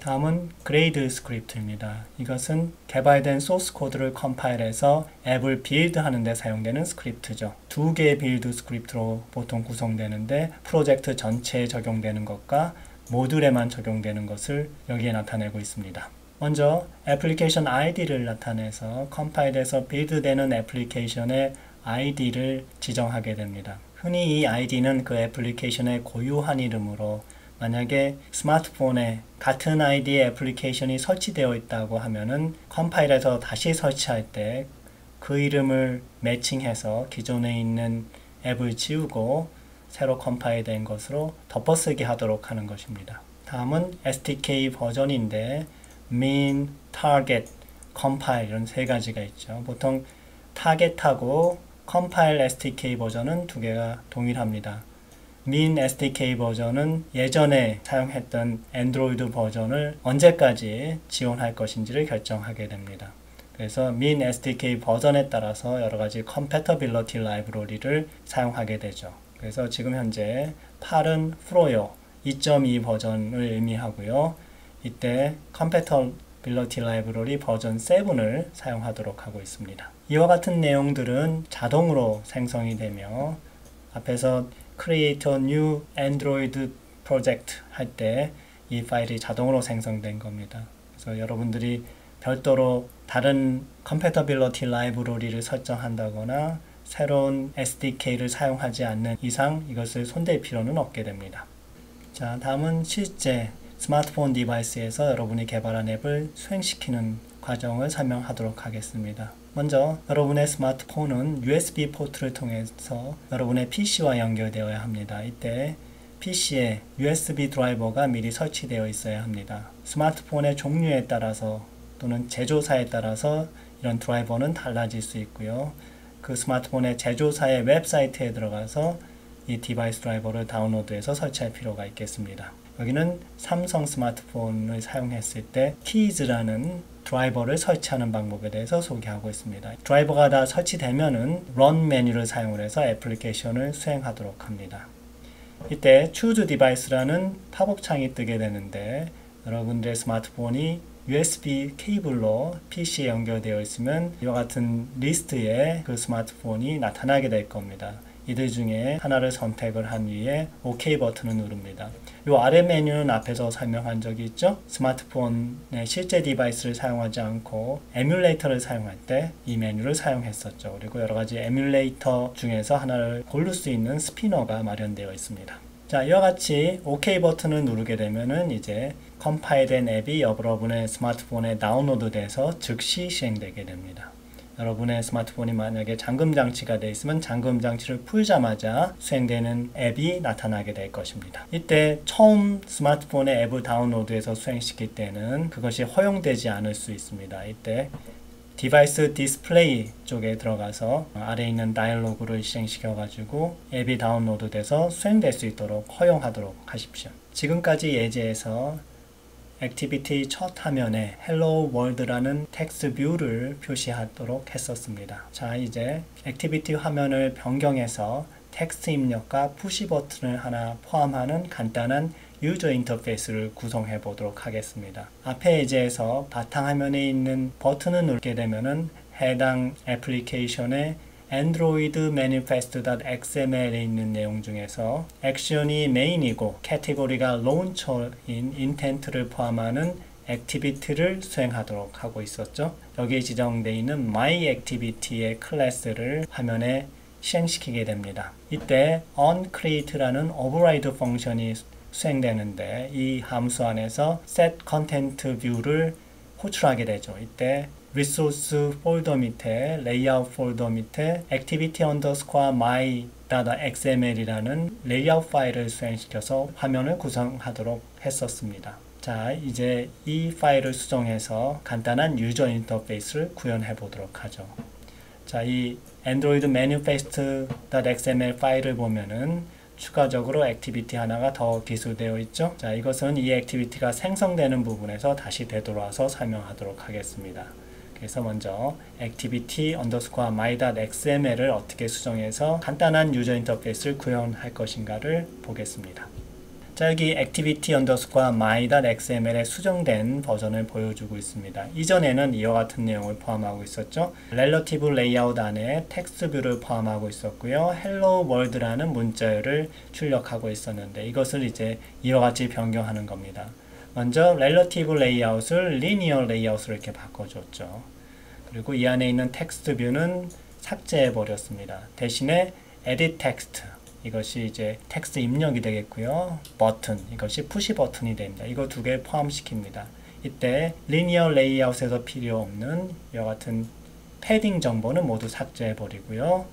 다음은 그레이드 스크립트입니다. 이것은 개발된 소스 코드를 컴파일해서 앱을 빌드하는 데 사용되는 스크립트죠. 두 개의 빌드 스크립트로 보통 구성되는데 프로젝트 전체에 적용되는 것과 모듈에만 적용되는 것을 여기에 나타내고 있습니다. 먼저 애플리케이션 ID를 나타내서 컴파일해서 빌드되는 애플리케이션의 ID를 지정하게 됩니다. 흔히 이 ID는 그 애플리케이션의 고유한 이름으로 만약에 스마트폰에 같은 아이디의 애플리케이션이 설치되어 있다고 하면은 컴파일해서 다시 설치할 때 그 이름을 매칭해서 기존에 있는 앱을 지우고 새로 컴파일된 것으로 덮어쓰기 하도록 하는 것입니다. 다음은 SDK 버전인데 mean, target, compile 이런 세 가지가 있죠. 보통 target하고 compile SDK 버전은 두 개가 동일합니다. mean SDK 버전은 예전에 사용했던 안드로이드 버전을 언제까지 지원할 것인지를 결정하게 됩니다. 그래서 mean SDK 버전에 따라서 여러가지 compatibility 라이브러리를 사용하게 되죠. 그래서 지금 현재 8은 프로요 2.2 버전을 의미하고요. 이때 compatibility 라이브러리 버전 7을 사용하도록 하고 있습니다. 이와 같은 내용들은 자동으로 생성이 되며 앞에서 create a new Android project 할 때 이 파일이 자동으로 생성된 겁니다. 그래서 여러분들이 별도로 다른 compatibility 라이브러리를 설정한다거나 새로운 SDK를 사용하지 않는 이상 이것을 손댈 필요는 없게 됩니다. 자, 다음은 실제 스마트폰 디바이스에서 여러분이 개발한 앱을 수행시키는 과정을 설명하도록 하겠습니다. 먼저 여러분의 스마트폰은 USB 포트를 통해서 여러분의 PC와 연결되어야 합니다. 이때 PC에 USB 드라이버가 미리 설치되어 있어야 합니다. 스마트폰의 종류에 따라서 또는 제조사에 따라서 이런 드라이버는 달라질 수 있고요. 그 스마트폰의 제조사의 웹사이트에 들어가서 이 디바이스 드라이버를 다운로드해서 설치할 필요가 있겠습니다. 여기는 삼성 스마트폰을 사용했을 때 키즈라는 드라이버를 설치하는 방법에 대해서 소개하고 있습니다. 드라이버가 다 설치되면은 Run 메뉴를 사용을 해서 애플리케이션을 수행하도록 합니다. 이때 Choose Device라는 팝업 창이 뜨게 되는데 여러분들의 스마트폰이 USB 케이블로 PC에 연결되어 있으면 이와 같은 리스트에 그 스마트폰이 나타나게 될 겁니다. 이들 중에 하나를 선택을 한 뒤에 OK 버튼을 누릅니다. 이 아래 메뉴는 앞에서 설명한 적이 있죠. 스마트폰의 실제 디바이스를 사용하지 않고 에뮬레이터를 사용할 때 이 메뉴를 사용했었죠. 그리고 여러가지 에뮬레이터 중에서 하나를 고를 수 있는 스피너가 마련되어 있습니다. 자, 이와 같이 OK 버튼을 누르게 되면은 이제 컴파일된 앱이 여러분의 스마트폰에 다운로드돼서 즉시 시행되게 됩니다. 여러분의 스마트폰이 만약에 잠금 장치가 되어 있으면 잠금 장치를 풀자마자 수행되는 앱이 나타나게 될 것입니다. 이때 처음 스마트폰에 앱을 다운로드해서 수행시킬 때는 그것이 허용되지 않을 수 있습니다. 이때 디바이스 디스플레이 쪽에 들어가서 아래에 있는 다이얼로그를 실행시켜 가지고 앱이 다운로드돼서 수행될 수 있도록 허용하도록 하십시오. 지금까지 예제에서 액티비티 첫 화면에 Hello World라는 텍스트 뷰를 표시하도록 했었습니다. 자, 이제 액티비티 화면을 변경해서 텍스트 입력과 푸시 버튼을 하나 포함하는 간단한 유저 인터페이스를 구성해 보도록 하겠습니다. 앞에 예제에서 바탕화면에 있는 버튼을 누르게 되면은 해당 애플리케이션의 Android manifest.xml에 있는 내용 중에서 액션이 메인이고 카테고리가 launcher인 intent를 포함하는 액티비티를 수행하도록 하고 있었죠. 여기에 지정되어 있는 myActivity의 클래스를 화면에 시행시키게 됩니다. 이때 onCreate라는 override 펑션이 수행되는데 이 함수 안에서 set content view를 호출하게 되죠. 이때 resource 폴더 밑에 layout 폴더 밑에 activity_my.xml이라는 레이아웃 파일을 수행시켜서 화면을 구성하도록 했었습니다. 자, 이제 이 파일을 수정해서 간단한 유저 인터페이스를 구현해 보도록 하죠. 자, 이 Android manifest.xml 파일을 보면은 추가적으로 액티비티 하나가 더 기술되어 있죠. 자, 이것은 이 액티비티가 생성되는 부분에서 다시 되돌아와서 설명하도록 하겠습니다. 그래서 먼저 activity_my.xml을 어떻게 수정해서 간단한 유저 인터페이스를 구현할 것인가를 보겠습니다. 자, 여기 activity underscore my.xml의 수정된 버전을 보여주고 있습니다. 이전에는 이와 같은 내용을 포함하고 있었죠. relative layout 안에 텍스트 뷰를 포함하고 있었고요. hello world라는 문자열을 출력하고 있었는데 이것을 이제 이와 같이 변경하는 겁니다. 먼저 relative layout을 linear layout으로 이렇게 바꿔줬죠. 그리고 이 안에 있는 텍스트 뷰는 삭제해 버렸습니다. 대신에 edit text, 이것이 이제 텍스트 입력이 되겠고요. 버튼, 이것이 푸시 버튼이 됩니다. 이거 두 개 포함시킵니다. 이때 linear layout에서 필요 없는 이와 같은 패딩 정보는 모두 삭제해 버리고요.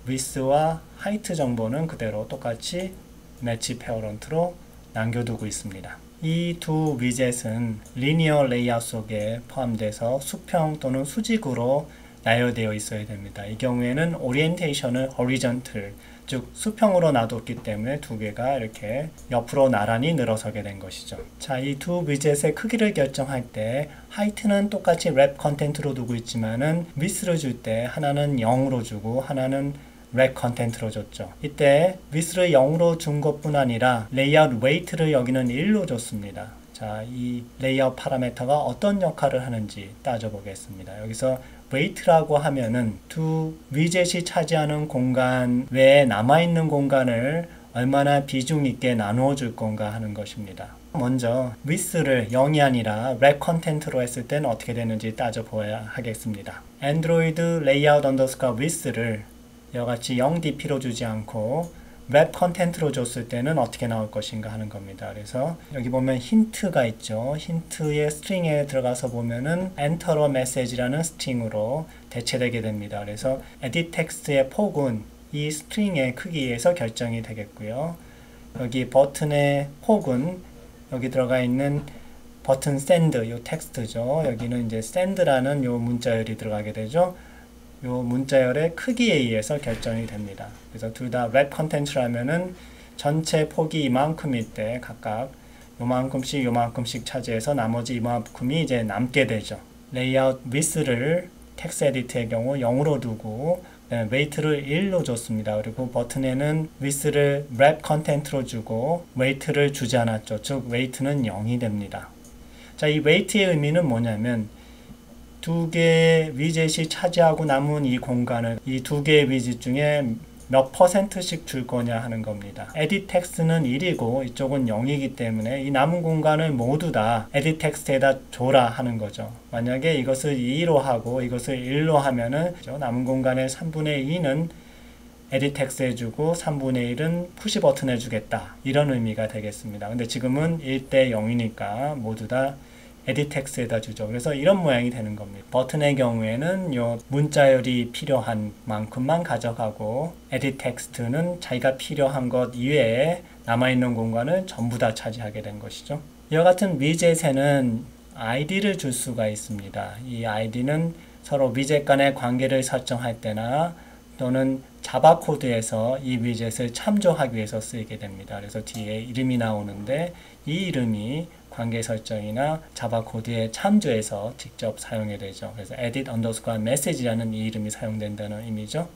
width와 height 정보는 그대로 똑같이 매치 페어런트로 남겨두고 있습니다. 이 두 위젯은 linear layout 속에 포함돼서 수평 또는 수직으로 나열되어 있어야 됩니다. 이 경우에는 오리엔테이션을 horizontal, 즉 수평으로 놔뒀기 때문에 두 개가 이렇게 옆으로 나란히 늘어서게 된 것이죠. 자, 이 두 위젯의 크기를 결정할 때 height는 똑같이 wrap 컨텐트로 두고 있지만은 width를 줄 때 하나는 0으로 주고 하나는 wrap 컨텐트로 줬죠. 이때 width를 0으로 준 것뿐 아니라 layout weight를 여기는 1로 줬습니다. 자, 이 레이아웃 파라미터가 어떤 역할을 하는지 따져보겠습니다. 여기서 weight라고 하면은 두 위젯이 차지하는 공간 외에 남아있는 공간을 얼마나 비중 있게 나누어 줄 건가 하는 것입니다. 먼저 width를 0이 아니라 wrap 컨텐트로 했을 때는 어떻게 되는지 따져보아야 하겠습니다. android layout underscore width를 이와 같이 0dp로 주지 않고 wrap 컨텐트로 줬을 때는 어떻게 나올 것인가 하는 겁니다. 그래서 여기 보면 힌트가 있죠. 힌트의 스트링에 들어가서 보면은 엔터러 메시지라는 스트링으로 대체되게 됩니다. 그래서 edit 텍스트의 폭은 이 스트링의 크기에서 결정이 되겠고요. 여기 버튼의 폭은 여기 들어가 있는 버튼 send, 요 텍스트죠. 여기는 이제 send라는 요 문자열이 들어가게 되죠. 요 문자열의 크기에 의해서 결정이 됩니다. 그래서 둘 다 wrap 컨텐츠라면은 전체 폭이 이만큼일 때 각각 요만큼씩 차지해서 나머지 이만큼이 이제 남게 되죠. 레이아웃 width를 텍스트 에디트의 경우 0으로 두고 weight를 1로 줬습니다. 그리고 버튼에는 width를 wrap 컨텐트로 주고 weight를 주지 않았죠. 즉 weight는 0이 됩니다. 자, 이 weight의 의미는 뭐냐면 두 개의 위젯이 차지하고 남은 이 공간을 이 두 개의 위젯 중에 몇 %씩 줄 거냐 하는 겁니다. edit 텍스트는 1이고 이쪽은 0이기 때문에 이 남은 공간을 모두 다 edit 텍스트에다 줘라 하는 거죠. 만약에 이것을 2로 하고 이것을 1로 하면은 남은 공간의 3분의 2는 edit 텍스트에 주고 3분의 1은 푸시 버튼에 주겠다. 이런 의미가 되겠습니다. 근데 지금은 1대 0이니까 모두 다 edit 텍스트에다 주죠. 그래서 이런 모양이 되는 겁니다. 버튼의 경우에는 요 문자열이 필요한 만큼만 가져가고 edit 텍스트는 자기가 필요한 것 이외에 남아있는 공간을 전부 다 차지하게 된 것이죠. 이와 같은 위젯에는 id를 줄 수가 있습니다. 이 id는 서로 위젯 간의 관계를 설정할 때나 또는 자바 코드에서 이 위젯을 참조하기 위해서 쓰이게 됩니다. 그래서 뒤에 이름이 나오는데 이 이름이 관계 설정이나 자바 코드에 참조해서 직접 사용이 되죠. 그래서 edit underscore message라는 이 이름이 사용된다는 의미죠.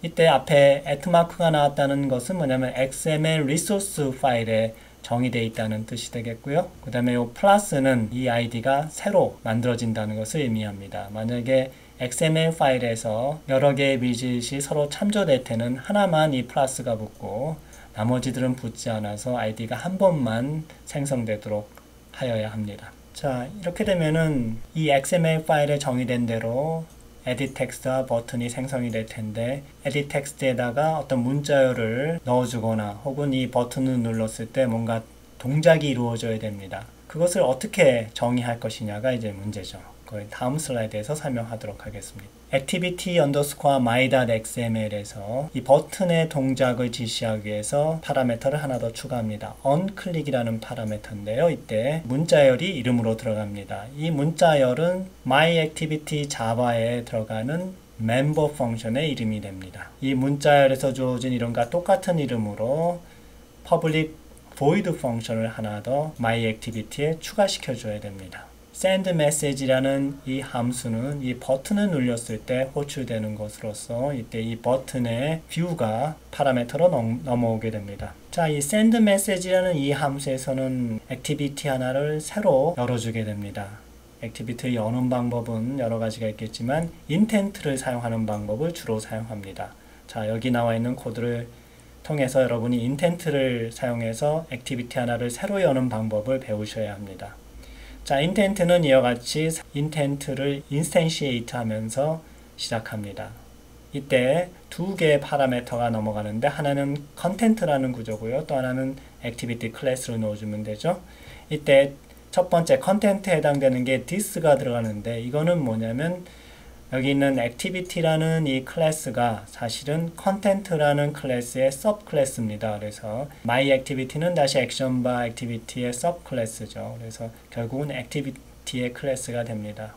이때 앞에 @마크가 나왔다는 것은 뭐냐면 XML 리소스 파일에 정의되어 있다는 뜻이 되겠고요. 그 다음에 이 플러스는 이 아이디가 새로 만들어진다는 것을 의미합니다. 만약에 XML 파일에서 여러 개의 위젯이 서로 참조될 때는 하나만 이 플러스가 붙고 나머지들은 붙지 않아서 아이디가 한 번만 생성되도록 하여야 합니다. 자, 이렇게 되면은 이 XML 파일에 정의된 대로 edit 텍스트와 버튼이 생성이 될 텐데 edit 텍스트에다가 어떤 문자열을 넣어주거나 혹은 이 버튼을 눌렀을 때 뭔가 동작이 이루어져야 됩니다. 그것을 어떻게 정의할 것이냐가 이제 문제죠. 그걸 다음 슬라이드에서 설명하도록 하겠습니다. activity underscore my.xml에서 이 버튼의 동작을 지시하기 위해서 파라미터를 하나 더 추가합니다. onClick이라는 파라미터인데요. 이때 문자열이 이름으로 들어갑니다. 이 문자열은 myActivity 자바에 들어가는 member 펑션의 이름이 됩니다. 이 문자열에서 주어진 이름과 똑같은 이름으로 public void 펑션을 하나 더 myActivity에 추가시켜 줘야 됩니다. send message라는 이 함수는 이 버튼을 눌렸을 때 호출되는 것으로서 이때 이 버튼의 뷰가 파라미터로 넘어오게 됩니다. 자, 이 send message라는 이 함수에서는 액티비티 하나를 새로 열어주게 됩니다. 액티비티를 여는 방법은 여러 가지가 있겠지만 intent를 사용하는 방법을 주로 사용합니다. 자, 여기 나와 있는 코드를 통해서 여러분이 intent를 사용해서 액티비티 하나를 새로 여는 방법을 배우셔야 합니다. 자, intent는 이와 같이 intent를 instantiate 하면서 시작합니다. 이때 두 개의 파라미터가 넘어가는데 하나는 content라는 구조고요. 또 하나는 activity 클래스를 넣어주면 되죠. 이때 첫 번째 content에 해당되는 게 this가 들어가는데 이거는 뭐냐면 여기 있는 activity라는 이 클래스가 사실은 content라는 클래스의 sub 클래스입니다. 그래서 my activity는 다시 action bar activity의 sub 클래스죠. 그래서 결국은 activity의 클래스가 됩니다.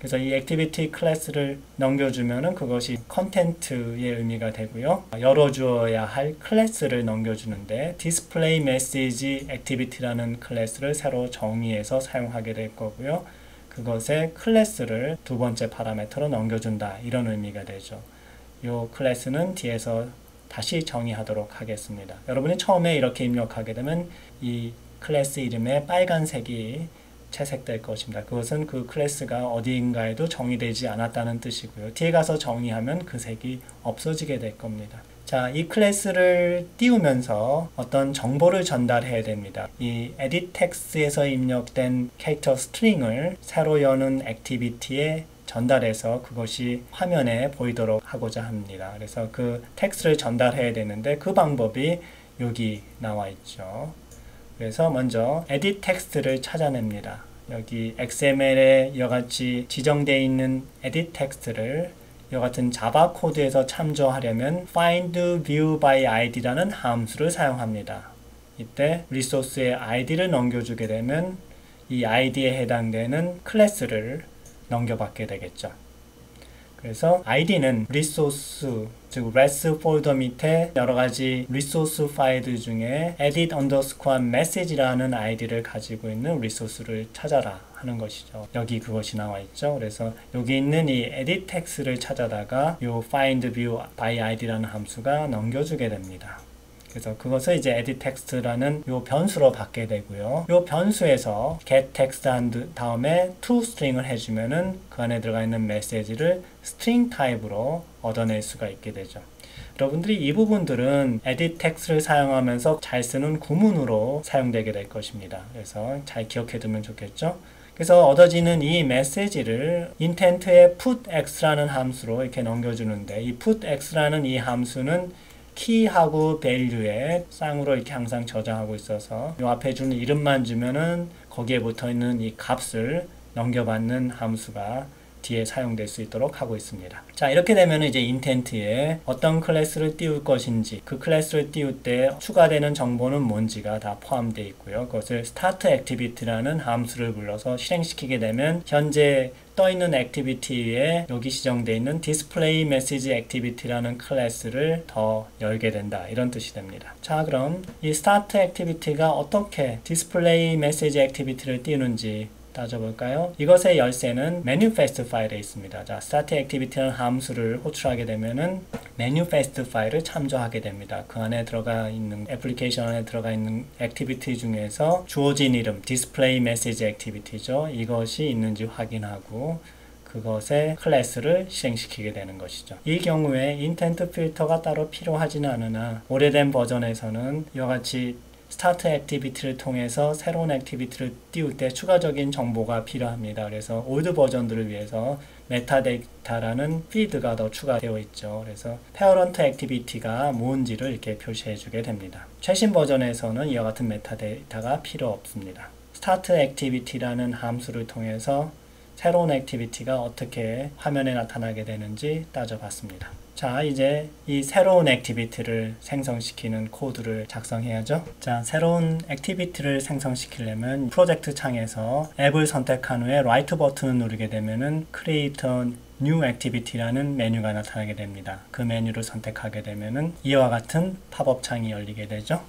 그래서 이 activity 클래스를 넘겨주면은 그것이 content의 의미가 되고요. 열어주어야 할 클래스를 넘겨주는데 display message activity라는 클래스를 새로 정의해서 사용하게 될 거고요. 그것의 클래스를 두 번째 파라미터로 넘겨준다. 이런 의미가 되죠. 이 클래스는 뒤에서 다시 정의하도록 하겠습니다. 여러분이 처음에 이렇게 입력하게 되면 이 클래스 이름에 빨간색이 채색될 것입니다. 그것은 그 클래스가 어디인가에도 정의되지 않았다는 뜻이고요. 뒤에 가서 정의하면 그 색이 없어지게 될 겁니다. 자, 이 클래스를 띄우면서 어떤 정보를 전달해야 됩니다. 이 edit text에서 입력된 캐릭터 스트링을 새로 여는 액티비티에 전달해서 그것이 화면에 보이도록 하고자 합니다. 그래서 그 텍스트를 전달해야 되는데 그 방법이 여기 나와 있죠. 그래서 먼저 edit text를 찾아냅니다. 여기 XML에 이와 같이 지정되어 있는 edit text를 이와 같은 자바 코드에서 참조하려면 find view by id라는 함수를 사용합니다. 이때 리소스의 id를 넘겨주게 되면 이 id에 해당되는 클래스를 넘겨받게 되겠죠. 그래서 id는 리소스, 즉 res 폴더 밑에 여러가지 리소스 파일 중에 edit underscore message라는 id를 가지고 있는 리소스를 찾아라 하는 것이죠. 여기 그것이 나와 있죠. 그래서 여기 있는 이 edit text를 찾아다가 이 find view by id라는 함수가 넘겨주게 됩니다. 그래서 그것을 이제 edit text라는 요 변수로 받게 되고요. 요 변수에서 get text 한 다음에 toString을 해주면은 그 안에 들어가 있는 메시지를 string 타입으로 얻어낼 수가 있게 되죠. 여러분들이 이 부분들은 edit text를 사용하면서 잘 쓰는 구문으로 사용되게 될 것입니다. 그래서 잘 기억해 두면 좋겠죠. 그래서 얻어지는 이 메시지를 intent의 putx라는 함수로 이렇게 넘겨주는데 이 putx라는 이 함수는 키하고 value에 쌍으로 이렇게 항상 저장하고 있어서 이 앞에 주는 이름만 주면은 거기에 붙어 있는 이 값을 넘겨받는 함수가 뒤에 사용될 수 있도록 하고 있습니다. 자, 이렇게 되면 이제 intent에 어떤 클래스를 띄울 것인지, 그 클래스를 띄울 때 추가되는 정보는 뭔지가 다 포함되어 있고요. 그것을 start activity라는 함수를 불러서 실행시키게 되면 현재 떠있는 액티비티에 여기 지정되어 있는 display message activity라는 클래스를 더 열게 된다. 이런 뜻이 됩니다. 자, 그럼 이 start activity가 어떻게 display message activity를 띄우는지 따져볼까요? 이것의 열쇠는 manifest 파일에 있습니다. 자, start activity라는 함수를 호출하게 되면은 manifest 파일을 참조하게 됩니다. 그 안에 들어가 있는 애플리케이션 안에 들어가 있는 액티비티 중에서 주어진 이름 display message activity죠. 이것이 있는지 확인하고 그것의 클래스를 실행시키게 되는 것이죠. 이 경우에 intent 필터가 따로 필요하지는 않으나 오래된 버전에서는 이와 같이 스타트 액티비티를 통해서 새로운 액티비티를 띄울 때 추가적인 정보가 필요합니다. 그래서 올드 버전들을 위해서 메타데이터라는 필드가 더 추가되어 있죠. 그래서 페어런트 액티비티가 뭔지를 이렇게 표시해 주게 됩니다. 최신 버전에서는 이와 같은 메타데이터가 필요 없습니다. 스타트 액티비티라는 함수를 통해서 새로운 액티비티가 어떻게 화면에 나타나게 되는지 따져봤습니다. 자, 이제 이 새로운 액티비티를 생성시키는 코드를 작성해야죠. 자, 새로운 액티비티를 생성시키려면 프로젝트 창에서 앱을 선택한 후에 라이트 버튼을 누르게 되면은 Create a New Activity라는 메뉴가 나타나게 됩니다. 그 메뉴를 선택하게 되면은 이와 같은 팝업 창이 열리게 되죠.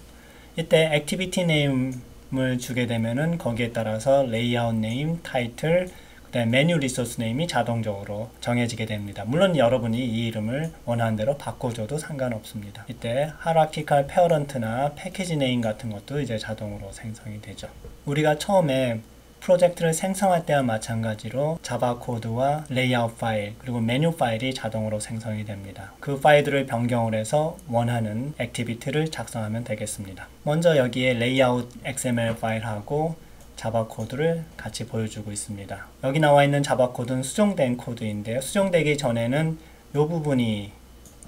이때 액티비티 네임을 주게 되면은 거기에 따라서 레이아웃 네임, 타이틀, 그 그다음에 메뉴 리소스 네임이 자동적으로 정해지게 됩니다. 물론 여러분이 이 이름을 원하는 대로 바꿔줘도 상관없습니다. 이때 hierarchical parent나 패키지 네임 같은 것도 이제 자동으로 생성이 되죠. 우리가 처음에 프로젝트를 생성할 때와 마찬가지로 자바 코드와 레이아웃 파일 그리고 메뉴 파일이 자동으로 생성이 됩니다. 그 파일들을 변경을 해서 원하는 액티비티를 작성하면 되겠습니다. 먼저 여기에 레이아웃 XML 파일하고 자바 코드를 같이 보여주고 있습니다. 여기 나와 있는 자바 코드는 수정된 코드인데요. 수정되기 전에는 이 부분이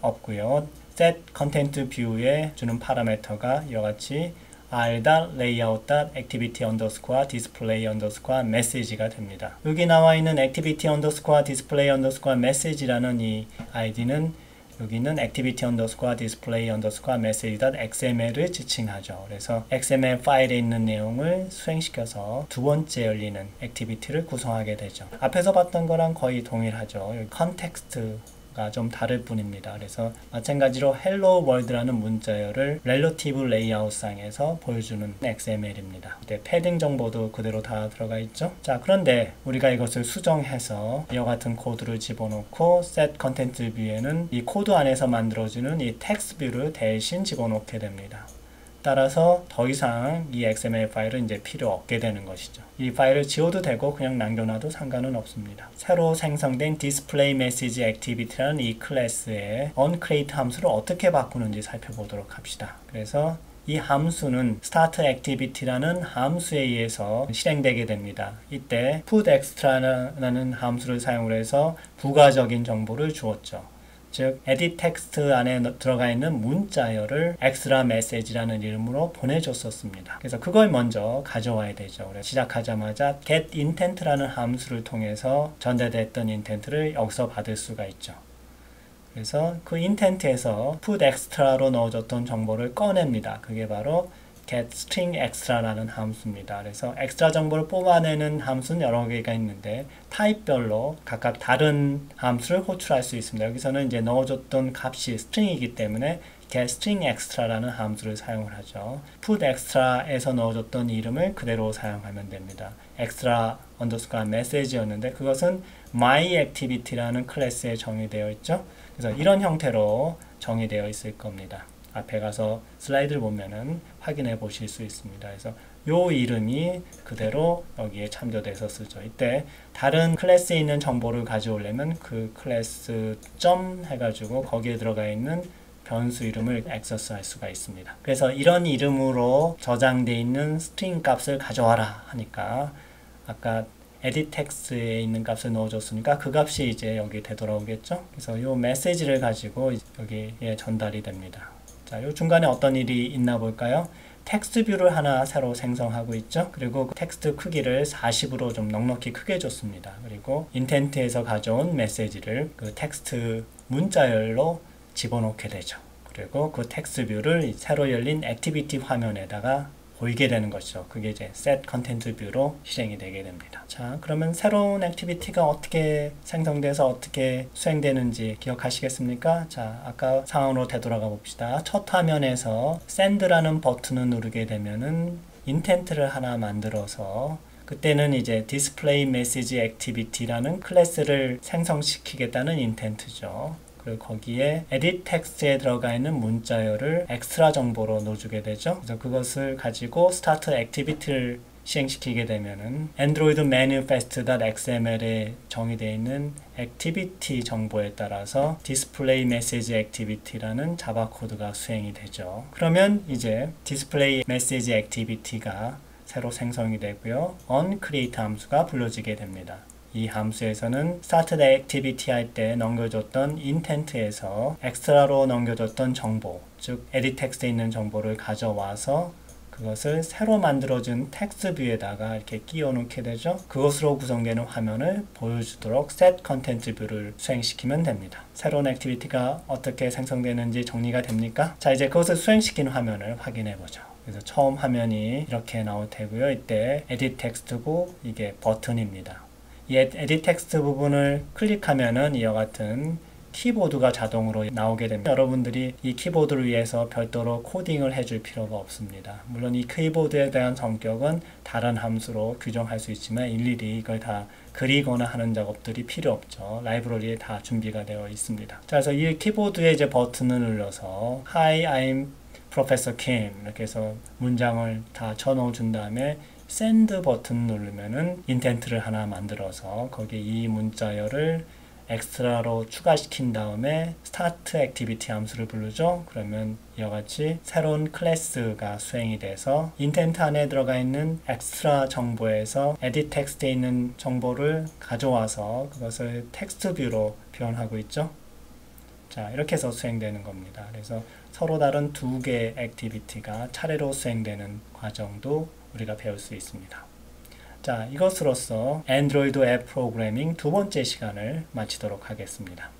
없고요. set content view에 주는 파라미터가 이와 같이 r.layout.activity_display_message가 됩니다. 여기 나와 있는 activity_display_message라는 이 아이디는 여기는 activity_display_message.xml을 지칭하죠. 그래서 XML 파일에 있는 내용을 수행시켜서 두 번째 열리는 액티비티를 구성하게 되죠. 앞에서 봤던 거랑 거의 동일하죠. 여기 컨텍스트가 좀 다를 뿐입니다. 그래서 마찬가지로 hello world라는 문자열을 relative layout 상에서 보여주는 XML입니다. 패딩 정보도 그대로 다 들어가 있죠. 자, 그런데 우리가 이것을 수정해서 이와 같은 코드를 집어넣고 set content view에는 이 코드 안에서 만들어주는 이 text view를 대신 집어넣게 됩니다. 따라서 더 이상 이 XML 파일은 이제 필요 없게 되는 것이죠. 이 파일을 지워도 되고 그냥 남겨놔도 상관은 없습니다. 새로 생성된 display message activity라는 이 클래스의 onCreate 함수를 어떻게 바꾸는지 살펴보도록 합시다. 그래서 이 함수는 startActivity라는 함수에 의해서 실행되게 됩니다. 이때 putExtra라는 함수를 사용해서 부가적인 정보를 주었죠. 즉 edit text 안에 들어가 있는 문자열을 extra message라는 이름으로 보내줬었습니다. 그래서 그걸 먼저 가져와야 되죠. 그래서 시작하자마자 get intent라는 함수를 통해서 전달됐던 intent를 여기서 받을 수가 있죠. 그래서 그 intent에서 put extra로 넣어줬던 정보를 꺼냅니다. 그게 바로 get string extra라는 함수입니다. 그래서 extra 정보를 뽑아내는 함수는 여러 개가 있는데 타입별로 각각 다른 함수를 호출할 수 있습니다. 여기서는 이제 넣어줬던 값이 string이기 때문에 get string extra라는 함수를 사용을 하죠. put extra에서 넣어줬던 이름을 그대로 사용하면 됩니다. extra underscore message였는데 그것은 my activity라는 클래스에 정의되어 있죠. 그래서 이런 형태로 정의되어 있을 겁니다. 앞에 가서 슬라이드를 보면은 확인해 보실 수 있습니다. 그래서 요 이름이 그대로 여기에 참조돼서 쓰죠. 이때 다른 클래스에 있는 정보를 가져오려면 그 클래스 점 해가지고 거기에 들어가 있는 변수 이름을 액세스할 수가 있습니다. 그래서 이런 이름으로 저장되어 있는 스트링 값을 가져와라 하니까 아까 edit text에 있는 값을 넣어줬으니까 그 값이 이제 여기 되돌아오겠죠. 그래서 요 메시지를 가지고 여기에 전달이 됩니다. 자, 요 중간에 어떤 일이 있나 볼까요? 텍스트 뷰를 하나 새로 생성하고 있죠. 그리고 그 텍스트 크기를 40으로 좀 넉넉히 크게 줬습니다. 그리고 인텐트에서 가져온 메시지를 그 텍스트 문자열로 집어넣게 되죠. 그리고 그 텍스트 뷰를 새로 열린 액티비티 화면에다가 보이게 되는 것이죠. 그게 이제 set content view로 실행이 되게 됩니다. 자, 그러면 새로운 액티비티가 어떻게 생성돼서 어떻게 수행되는지 기억하시겠습니까? 자, 아까 상황으로 되돌아가 봅시다. 첫 화면에서 send라는 버튼을 누르게 되면은 intent를 하나 만들어서 그때는 이제 display message activity라는 클래스를 생성시키겠다는 intent죠. 그리고 거기에 edit text에 들어가 있는 문자열을 extra 정보로 넣어주게 되죠. 그래서 그것을 가지고 start activity를 시행시키게 되면은 android manifest.xml에 정의되어 있는 activity 정보에 따라서 display message activity라는 자바 코드가 수행이 되죠. 그러면 이제 display message activity가 새로 생성이 되고요. onCreate 함수가 불러지게 됩니다. 이 함수에서는 start the activity 할 때 넘겨줬던 intent에서 extra로 넘겨줬던 정보, 즉 edit text에 있는 정보를 가져와서 그것을 새로 만들어준 텍스트 뷰에다가 이렇게 끼워 놓게 되죠. 그것으로 구성되는 화면을 보여주도록 set content view를 수행시키면 됩니다. 새로운 액티비티가 어떻게 생성되는지 정리가 됩니까? 자, 이제 그것을 수행시킨 화면을 확인해 보죠. 그래서 처음 화면이 이렇게 나올 테고요. 이때 edit text고 이게 버튼입니다. 이 edit text 부분을 클릭하면은 이와 같은 키보드가 자동으로 나오게 됩니다. 여러분들이 이 키보드를 위해서 별도로 코딩을 해줄 필요가 없습니다. 물론 이 키보드에 대한 성격은 다른 함수로 규정할 수 있지만 일일이 이걸 다 그리거나 하는 작업들이 필요 없죠. 라이브러리에 다 준비가 되어 있습니다. 자, 그래서 이 키보드에 이제 버튼을 눌러서 Hi, I'm Professor Kim 이렇게 해서 문장을 다 쳐넣어 준 다음에 Send 버튼 누르면은 인텐트를 하나 만들어서 거기에 이 문자열을 엑스트라로 추가시킨 다음에 스타트 액티비티 함수를 부르죠. 그러면 이와 같이 새로운 클래스가 수행이 돼서 인텐트 안에 들어가 있는 엑스트라 정보에서 에디트 텍스트에 있는 정보를 가져와서 그것을 텍스트 뷰로 표현하고 있죠. 자, 이렇게 해서 수행되는 겁니다. 그래서 서로 다른 두 개의 액티비티가 차례로 수행되는 과정도 우리가 배울 수 있습니다. 자, 이것으로써 안드로이드 앱 프로그래밍 두 번째 시간을 마치도록 하겠습니다.